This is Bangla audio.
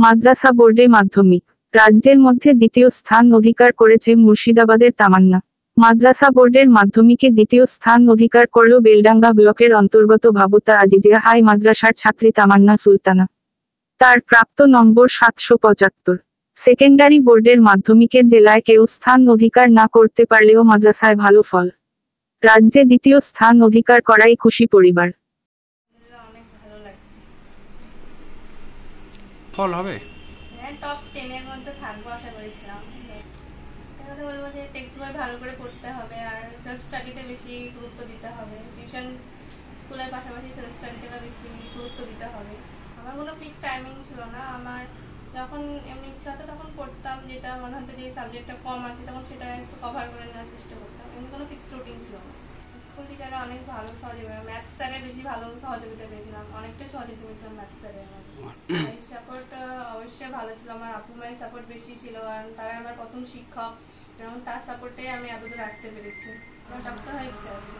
মাদ্রাসা বোর্ডে মাধ্যমিক রাজ্যের মধ্যে দ্বিতীয় স্থান অধিকার করেছে মুর্শিদাবাদের তামান্না। মাদ্রাসা বোর্ডের মাধ্যমিকে দ্বিতীয় স্থান অধিকার করল বেলডাঙ্গা ব্লকের অন্তর্গত ভাবতা আজিজিয়া হাই মাদ্রাসার ছাত্রী তামান্না সুলতানা। তার প্রাপ্ত নম্বর 775। সেকেন্ডারি বোর্ডের মাধ্যমিকের জেলায় কেউ স্থান অধিকার না করতে পারলেও মাদ্রাসায় ভালো ফল। রাজ্যে দ্বিতীয় স্থান অধিকার করাই খুশি পরিবার। অনেক ভালো লাগছে। ফল হবে? হ্যাঁ, টপ 10 এর মধ্যে থাকবো আশা করেছিলাম। কথা বলবো যে টেক্সট বই ভালো করে পড়তে হবে আর সেলফ স্টাডিতে বেশি গুরুত্ব দিতে হবে। টিউশন স্কুলের পাশাপাশি সেলফ স্টাডিতে বেশি গুরুত্ব দিতে হবে। আমার কোনো ফিক্সড টাইমিং ছিল না। আমার যখন এমনি ইচ্ছা হতো তখন পড়তাম, যেটা মনে হতো যে সাবজেক্টটা কম আছে তখন সেটা একটু কভার করে নেওয়ার চেষ্টা করতাম। এমনি কোনো ফিক্সড রুটিন ছিল না। স্কুল টিচাররা অনেক ভালো সহযোগিতা, ম্যাথস স্যারে বেশি ভালো সহযোগিতা পেয়েছিলাম, অনেকটা সহযোগিতা পেয়েছিলাম ম্যাথস স্যারের মধ্যে। সাপোর্ট অবশ্যই ভালো ছিল। আমার আপু মায়ের সাপোর্ট বেশি ছিল, কারণ তারা আমার প্রথম শিক্ষক এবং তার সাপোর্টে আমি এতদূর আসতে পেরেছি। আমার ডক্টর হওয়ার ইচ্ছা আছে।